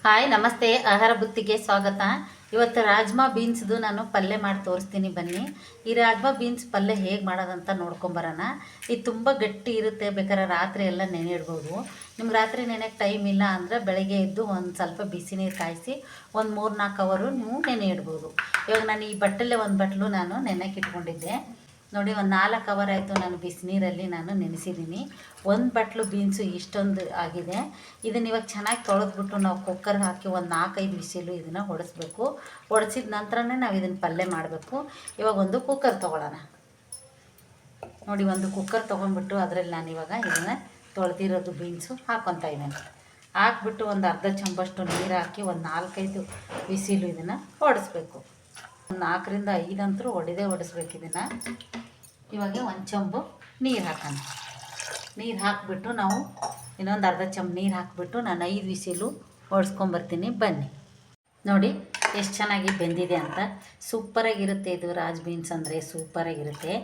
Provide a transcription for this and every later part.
Hi ನಮಸ್ತೆ, ಆಹಾರ ಬುತ್ತಿಗೆ ಸ್ವಾಗತ. ಇವತ್ತು ರಾಜ್ಮಾ ಬೀನ್ಸ್ದು ನಾನು ಪಲ್ಯ ಮಾಡಿ ತೋರಿಸ್ತೀನಿ ಬನ್ನಿ. ಈ ರಾಜ್ಮಾ ಬೀನ್ಸ್ ಪಲ್ಯ ಹೇಗೆ ಮಾಡೋದಂತ ನೋಡ್ಕೊಂಬರೋಣ. ಇದು ತುಂಬ ಗಟ್ಟಿ ಇರುತ್ತೆ, ಬೇಕಾದ್ರೆ ರಾತ್ರಿ ಎಲ್ಲ ನೆನೆ ಇಡ್ಬೋದು. ನಿಮ್ಗೆ ರಾತ್ರಿ ನೆನೆಗೆ ಟೈಮ್ ಇಲ್ಲ ಅಂದರೆ ಬೆಳಗ್ಗೆ ಎದ್ದು ಒಂದು ಸ್ವಲ್ಪ ಬಿಸಿ ನೀರು ಕಾಯಿಸಿ ಒಂದು 3-4 ಅವರು ನೀವು ನೆನೆ ಇಡ್ಬೋದು. ಇವಾಗ ನಾನು ಈ ಬಟ್ಟಲೇ ಒಂದು ಬಟ್ಲು ನಾನು ನೆನೆಗೆ ಇಟ್ಕೊಂಡಿದ್ದೆ ನೋಡಿ. ಒಂದು 4 ಅವರ್ ಆಯಿತು ನಾನು ಬಿಸಿನೀರಲ್ಲಿ ನಾನು ನೆನೆಸಿದ್ದೀನಿ. ಒಂದು ಬಟ್ಲು ಬೀನ್ಸು ಇಷ್ಟೊಂದು ಆಗಿದೆ. ಇದನ್ನು ಇವಾಗ ಚೆನ್ನಾಗಿ ತೊಳೆದ್ಬಿಟ್ಟು ನಾವು ಕುಕ್ಕರ್ಗೆ ಹಾಕಿ ಒಂದು 4-5 ವಿಸಿಲು ಇದನ್ನು ಹೊಡೆಸ್ಬೇಕು. ಹೊಡೆಸಿದ ನಂತರನೇ ನಾವು ಇದನ್ನು ಪಲ್ಯ ಮಾಡಬೇಕು. ಇವಾಗ ಒಂದು ಕುಕ್ಕರ್ ತೊಗೊಳ್ಳೋಣ ನೋಡಿ. ಒಂದು ಕುಕ್ಕರ್ ತೊಗೊಂಡ್ಬಿಟ್ಟು ಅದರಲ್ಲಿ ನಾನು ಇವಾಗ ಇದನ್ನು ತೊಳೆದಿರೋದು ಬೀನ್ಸು ಹಾಕ್ಕೊತಾ ಇದ್ದೇನೆ. ಹಾಕ್ಬಿಟ್ಟು ಒಂದು ಅರ್ಧ ಚಮಚಷ್ಟು ನೀರು ಹಾಕಿ ಒಂದು 4-5 ವಿಸಿಲು ಇದನ್ನು ಹೊಡೆಸ್ಬೇಕು. 4-5 ಅಂತೂ ಹೊಡೆಸ್ಬೇಕು ಇದನ್ನು. ಇವಾಗ ಒಂದು ಚಂಬು ನೀರು ಹಾಕೋಣ. ನೀರು ಹಾಕಿಬಿಟ್ಟು ನಾವು ಇನ್ನೊಂದು ಅರ್ಧ ಚಮಚ ನೀರು ಹಾಕಿಬಿಟ್ಟು ನಾನು 5 ವಿಸಿಲು ಹೊಡೆಸ್ಕೊಂಬರ್ತೀನಿ ಬನ್ನಿ. ನೋಡಿ ಎಷ್ಟು ಚೆನ್ನಾಗಿ ಬೆಂದಿದೆ ಅಂತ. ಸೂಪರಾಗಿರುತ್ತೆ ಇದು. ಬೀನ್ಸ್ ಅಂದರೆ ಸೂಪರಾಗಿರುತ್ತೆ.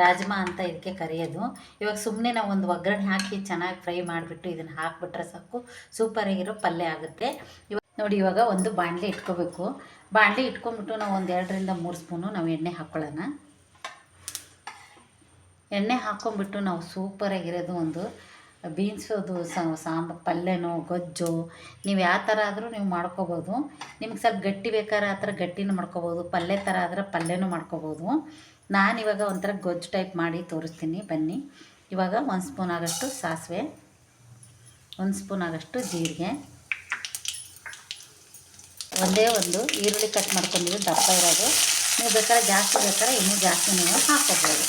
ರಾಜ್ಮಾ ಅಂತ ಇದಕ್ಕೆ ಕರೆಯೋದು. ಇವಾಗ ಸುಮ್ಮನೆ ನಾವು ಒಂದು ಒಗ್ಗರಣೆ ಹಾಕಿ ಚೆನ್ನಾಗಿ ಫ್ರೈ ಮಾಡಿಬಿಟ್ಟು ಇದನ್ನು ಹಾಕಿಬಿಟ್ರೆ ಸಾಕು, ಸೂಪರಾಗಿರೋ ಪಲ್ಯ ಆಗುತ್ತೆ. ನೋಡಿ ಇವಾಗ ಒಂದು ಬಾಣಲೆ ಇಟ್ಕೋಬೇಕು. ಬಾಣಲೆ ಇಟ್ಕೊಂಡ್ಬಿಟ್ಟು ನಾವು ಒಂದು 2-3 ಸ್ಪೂನು ನಾವು ಎಣ್ಣೆ ಹಾಕ್ಕೊಳ್ಳೋಣ. ಎಣ್ಣೆ ಹಾಕ್ಕೊಂಬಿಟ್ಟು ನಾವು ಸೂಪರಾಗಿರೋದು ಒಂದು ಬೀನ್ಸೋದು ಪಲ್ಯನೋ ಗೊಜ್ಜು ನೀವು ಯಾವ ಥರ ಆದರೂ ನೀವು ಮಾಡ್ಕೋಬೋದು. ನಿಮ್ಗೆ ಸ್ವಲ್ಪ ಗಟ್ಟಿ ಬೇಕಾದ್ರೆ ಆ ಥರ ಗಟ್ಟಿನೂ ಮಾಡ್ಕೋಬೋದು, ಪಲ್ಯ ಥರ ಆದ್ರೆ ಪಲ್ಯನೂ ಮಾಡ್ಕೋಬೋದು. ನಾನಿವಾಗ ಒಂಥರ ಗೊಜ್ಜು ಟೈಪ್ ಮಾಡಿ ತೋರಿಸ್ತೀನಿ ಬನ್ನಿ. ಇವಾಗ 1 ಸ್ಪೂನ್ ಆಗೋಷ್ಟು ಸಾಸಿವೆ, 1 ಸ್ಪೂನ್ ಆಗೋಷ್ಟು ಜೀರಿಗೆ, ಒಂದೇ ಒಂದು ಈರುಳ್ಳಿ ಕಟ್ ಮಾಡ್ಕೊಂಡಿದ್ದು ದಪ್ಪ ಇರೋದು. ನೀವು ಬೇಕಾದ್ರೆ ಜಾಸ್ತಿ ಬೇಕಾದ್ರೆ ಇನ್ನೂ ಜಾಸ್ತಿ ನೀವು ಹಾಕ್ಕೋಬೋದು.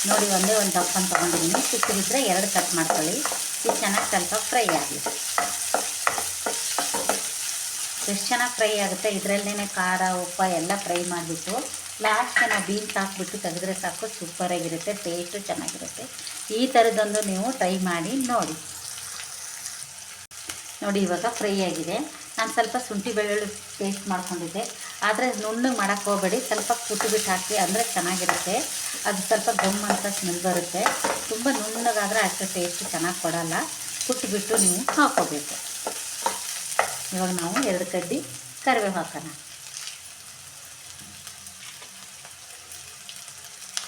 ನೋಡಿ ಒಂದೇ ಒಂದು ದಪ್ಪನ್ನು ತೊಗೊಂಡಿದ್ದೀನಿ. ಚಿಕ್ಕದಿದ್ದರೆ 2 ಕಟ್ ಮಾಡ್ಕೊಳ್ಳಿ. ಇದು ಚೆನ್ನಾಗಿ ಸ್ವಲ್ಪ ಫ್ರೈ ಆಗಲಿ. ಎಷ್ಟು ಚೆನ್ನಾಗಿ ಫ್ರೈ ಆಗುತ್ತೆ. ಇದರಲ್ಲೇ ಖಾರ ಉಪ್ಪು ಎಲ್ಲ ಫ್ರೈ ಮಾಡಿಬಿಟ್ಟು ಲಾಸ್ಟ್ಗೆ ನಾವು ಬೀನ್ಸ್ ಹಾಕ್ಬಿಟ್ಟು ತೆಗೆದ್ರೆ ಸಾಕು, ಸೂಪರಾಗಿರುತ್ತೆ, ಟೇಸ್ಟು ಚೆನ್ನಾಗಿರುತ್ತೆ. ಈ ಥರದ್ದೊಂದು ನೀವು ಟ್ರೈ ಮಾಡಿ ನೋಡಿ. ನೋಡಿ ಇವಾಗ ಫ್ರೈ ಆಗಿದೆ. ನಾನು ಸ್ವಲ್ಪ ಶುಂಠಿ ಬೆಳ್ಳುಳ್ಳಿ ಪೇಸ್ಟ್ ಮಾಡ್ಕೊಂಡಿದ್ದೆ, ಆದರೆ ನುಣ್ಣಗೆ ಮಾಡೋಕ್ಕೆ ಹೋಗಬೇಡಿ, ಸ್ವಲ್ಪ ಕುಟ್ಬಿಟ್ಟು ಹಾಕಿ ಅಂದರೆ ಚೆನ್ನಾಗಿರುತ್ತೆ. ಅದು ಸ್ವಲ್ಪ ಗಮ್ ಅಂತ ಸ್ಮೆಲ್ ಬರುತ್ತೆ. ತುಂಬ ನುಣ್ಣಗಾದರೆ ಅಷ್ಟು ಟೇಸ್ಟ್ ಚೆನ್ನಾಗಿ ಕೊಡೋಲ್ಲ. ಕುಟ್ಬಿಟ್ಟು ನೀವು ಹಾಕ್ಕೋಬೇಕು. ಇವಾಗ ನಾವು 2 ಕಡ್ಡಿ ಕರಿಬೇವು ಹಾಕೋಣ.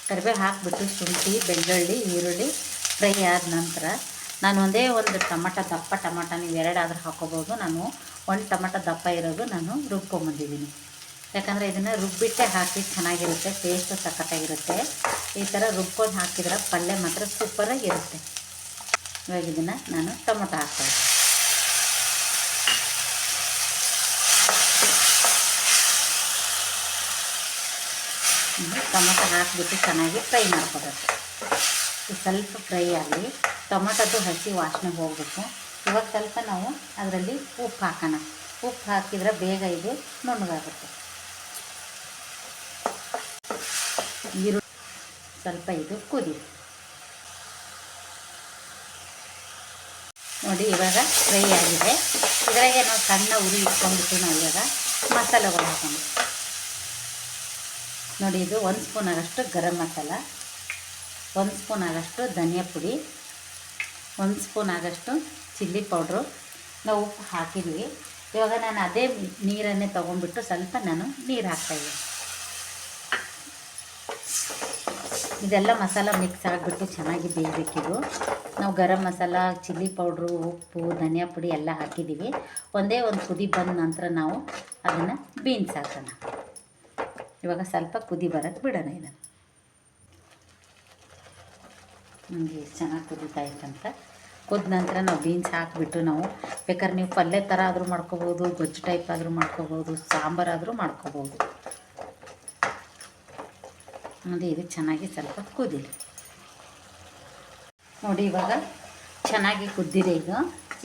ಕರಿಬೇವು ಹಾಕಿಬಿಟ್ಟು ಶುಂಠಿ ಬೆಳ್ಳುಳ್ಳಿ ಈರುಳ್ಳಿ ಫ್ರೈ ಆದ ನಂತರ ನಾನು ಒಂದೇ ಒಂದು ದಪ್ಪ ಟೊಮಟ ನೀವು 2 ಆದರೂ ಹಾಕ್ಕೋಬೋದು. ನಾನು 1 ಟೊಮಟ ದಪ್ಪ ಇರೋದು ನಾನು ರುಬ್ಕೊಂಬಂದಿದ್ದೀನಿ. ಯಾಕಂದರೆ ಇದನ್ನು ರುಬ್ಬಿಟ್ಟೆ ಹಾಕಿ ಚೆನ್ನಾಗಿರುತ್ತೆ, ಟೇಸ್ಟು ಸಖತ್ತಾಗಿರುತ್ತೆ. ಈ ಥರ ರುಬ್ಕೊಂಡು ಹಾಕಿದ್ರೆ ಪಲ್ಯ ಮಾತ್ರ ಸೂಪರಾಗಿರುತ್ತೆ. ಇವಾಗ ಇದನ್ನು ನಾನು ಟೊಮೊಟೊ ಹಾಕ್ತೀನಿ. ಟೊಮೊಟೊ ಹಾಕಿಬಿಟ್ಟು ಚೆನ್ನಾಗಿ ಫ್ರೈ ಮಾಡ್ಕೋಬೇಕು. ಸ್ವಲ್ಪ ಫ್ರೈ ಆಗಲಿ, ಟೊಮೊಟೊದು ಹಸಿ ವಾಸನೆ ಹೋಗಬೇಕು. ಇವಾಗ ಸ್ವಲ್ಪ ನಾವು ಅದರಲ್ಲಿ ಉಪ್ಪು ಹಾಕೋಣ. ಉಪ್ಪು ಹಾಕಿದರೆ ಬೇಗ ಇದು ನುಣ್ಣಗಾಗುತ್ತೆ. ಈರುಳ್ಳಿ ಸ್ವಲ್ಪ ಇದು ಕುದಿ ನೋಡಿ. ಇವಾಗ ಫ್ರೈ ಆಗಿದೆ. ಇದರಾಗೆ ನಾವು ಸಣ್ಣ ಉರಿ ಇಟ್ಕೊಂಡ್ಬಿಟ್ಟು ನಾವು ಇವಾಗ ಮಸಾಲೆಗಳು ಹಾಕೋಣ. ನೋಡಿ ಇದು 1 ಸ್ಪೂನ್ ಆಗೋಷ್ಟು ಗರಂ ಮಸಾಲ, 1 ಸ್ಪೂನ್ ಆಗೋಷ್ಟು ಧನಿಯಾ ಪುಡಿ, 1 ಸ್ಪೂನ್ ಆಗೋಷ್ಟು ಚಿಲ್ಲಿ ಪೌಡ್ರು. ನಾವು ಉಪ್ಪು ಹಾಕಿದ್ವಿ. ಇವಾಗ ನಾನು ಅದೇ ನೀರನ್ನೇ ತೊಗೊಂಡ್ಬಿಟ್ಟು ಸ್ವಲ್ಪ ನಾನು ನೀರು ಹಾಕ್ತಾಯಿದ್ದೀನಿ. ಇದೆಲ್ಲ ಮಸಾಲ ಮಿಕ್ಸ್ ಆಗಿಬಿಟ್ಟು ಚೆನ್ನಾಗಿ ಬೇಯಬೇಕಿದು. ನಾವು ಗರಂ ಮಸಾಲ ಚಿಲ್ಲಿ ಪೌಡ್ರು ಉಪ್ಪು ಧನಿಯಾ ಪುಡಿ ಎಲ್ಲ ಹಾಕಿದ್ದೀವಿ. ಒಂದೇ ಒಂದು ಕುದಿ ಬಂದ ನಂತರ ನಾವು ಅದನ್ನು ಬೀನ್ಸ್ ಹಾಕೋಣ. ಇವಾಗ ಸ್ವಲ್ಪ ಕುದಿ ಬರೋಕ್ಕೆ ಬಿಡೋಣ. ಇದನ್ನು ನಮಗೆ ಎಷ್ಟು ಚೆನ್ನಾಗಿ ಕುದೀತಾ ಇತ್ತಂತ. ಕುದ ನಂತರ ನಾವು ಬೀನ್ಸ್ ಹಾಕಿಬಿಟ್ಟು ನಾವು ಬೇಕಾದ್ರೆ ನೀವು ಪಲ್ಯ ಥರ ಆದರೂ ಮಾಡ್ಕೋಬೋದು, ಗೊಜ್ಜು ಟೈಪ್ ಆದರೂ ಮಾಡ್ಕೋಬೋದು, ಸಾಂಬಾರಾದರೂ ಮಾಡ್ಕೋಬೋದು. ನೋಡಿ ಇದು ಚೆನ್ನಾಗಿ ಸ್ವಲ್ಪ ಕುದೀಲಿ. ನೋಡಿ ಇವಾಗ ಚೆನ್ನಾಗಿ ಕುದ್ದಿದೆ ಇದು.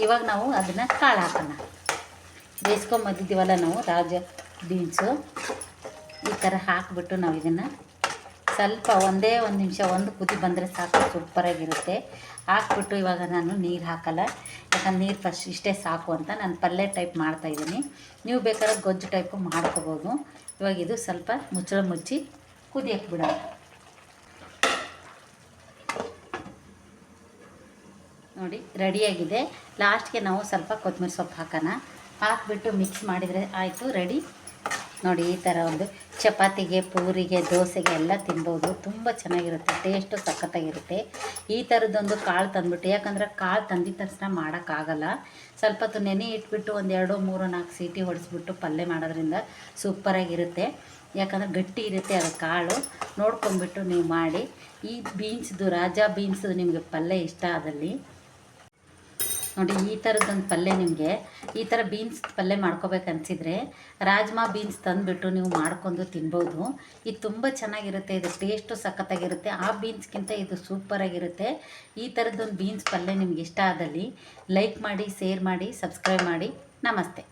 ಇವಾಗ ನಾವು ಅದನ್ನು ಕಾಳು ಹಾಕೋಣ. ಬೇಯಿಸ್ಕೊಂಬಂದಿದ್ದೀವಲ್ಲ ನಾವು ಬೀನ್ಸು, ಈ ಥರ ಹಾಕಿಬಿಟ್ಟು ನಾವು ಇದನ್ನು ಸ್ವಲ್ಪ ಒಂದೇ ಒಂದು ನಿಮಿಷ ಒಂದು ಕುದಿ ಬಂದರೆ ಸಾಕು, ಸೂಪರಾಗಿರುತ್ತೆ. ಹಾಕ್ಬಿಟ್ಟು ಇವಾಗ ನಾನು ನೀರು ಹಾಕಲ್ಲ, ಯಾಕಂದ್ರೆ ನೀರು ಫಸ್ಟ್ ಇಷ್ಟೇ ಸಾಕು ಅಂತ ನಾನು ಪಲ್ಯ ಟೈಪ್ ಮಾಡ್ತಾಯಿದ್ದೀನಿ. ನೀವು ಬೇಕಾದ್ರೆ ಗೊಜ್ಜು ಟೈಪು ಮಾಡ್ಕೋಬೋದು. ಇವಾಗ ಇದು ಸ್ವಲ್ಪ ಮುಚ್ಚಳ ಮುಚ್ಚಿ ಕುದಿಯಕ್ಕೆ ಬಿಡೋಣ. ನೋಡಿ ರೆಡಿಯಾಗಿದೆ. ಲಾಸ್ಟ್ಗೆ ನಾವು ಸ್ವಲ್ಪ ಕೊತ್ತಂಬರಿ ಸೊಪ್ಪು ಹಾಕೋಣ. ಹಾಕ್ಬಿಟ್ಟು ಮಿಕ್ಸ್ ಮಾಡಿದರೆ ಆಯಿತು, ರೆಡಿ. ನೋಡಿ ಈ ಥರ ಒಂದು ಚಪಾತಿಗೆ, ಪೂರಿಗೆ, ದೋಸೆಗೆ ಎಲ್ಲ ತಿನ್ಬೋದು. ತುಂಬ ಚೆನ್ನಾಗಿರುತ್ತೆ, ಟೇಸ್ಟು ಸಖತ್ತಾಗಿರುತ್ತೆ. ಈ ಥರದ್ದೊಂದು ಕಾಳು ತಂದುಬಿಟ್ಟು, ಯಾಕಂದರೆ ಕಾಳು ತಂದಿದ ತಕ್ಷಣ ಮಾಡೋಕ್ಕಾಗಲ್ಲ. ಸ್ವಲ್ಪ ಹೊತ್ತು ನೆನೆ ಇಟ್ಬಿಟ್ಟು ಒಂದು 2, 3, 4 ಸೀಟಿ ಹೊಡೆಸ್ಬಿಟ್ಟು ಪಲ್ಯ ಮಾಡೋದ್ರಿಂದ ಸೂಪರಾಗಿರುತ್ತೆ. ಯಾಕಂದರೆ ಗಟ್ಟಿ ಇರುತ್ತೆ ಅದು ಕಾಳು. ನೋಡ್ಕೊಂಬಿಟ್ಟು ನೀವು ಮಾಡಿ. ಈ ಬೀನ್ಸ್ದು, ರಾಜಾ ಬೀನ್ಸ್ದು ನಿಮಗೆ ಪಲ್ಯ ಇಷ್ಟ ಆದಲ್ಲಿ ನೋಡಿ, ಈ ಥರದ್ದೊಂದು ಪಲ್ಯ ನಿಮಗೆ ಈ ಥರ ಬೀನ್ಸ್ ಪಲ್ಯ ಮಾಡ್ಕೋಬೇಕನ್ಸಿದ್ರೆ ರಾಜ್ಮಾ ಬೀನ್ಸ್ ತಂದುಬಿಟ್ಟು ನೀವು ಮಾಡ್ಕೊಂಡು ತಿನ್ಬೋದು. ಇದು ತುಂಬ ಚೆನ್ನಾಗಿರುತ್ತೆ, ಇದು ಟೇಸ್ಟು ಸಖತ್ತಾಗಿರುತ್ತೆ. ಆ ಬೀನ್ಸ್ಗಿಂತ ಇದು ಸೂಪರಾಗಿರುತ್ತೆ. ಈ ಥರದ್ದೊಂದು ಬೀನ್ಸ್ ಪಲ್ಯ ನಿಮ್ಗೆ ಇಷ್ಟ ಆದಲ್ಲಿ ಲೈಕ್ ಮಾಡಿ, ಶೇರ್ ಮಾಡಿ, ಸಬ್ಸ್ಕ್ರೈಬ್ ಮಾಡಿ. ನಮಸ್ತೆ.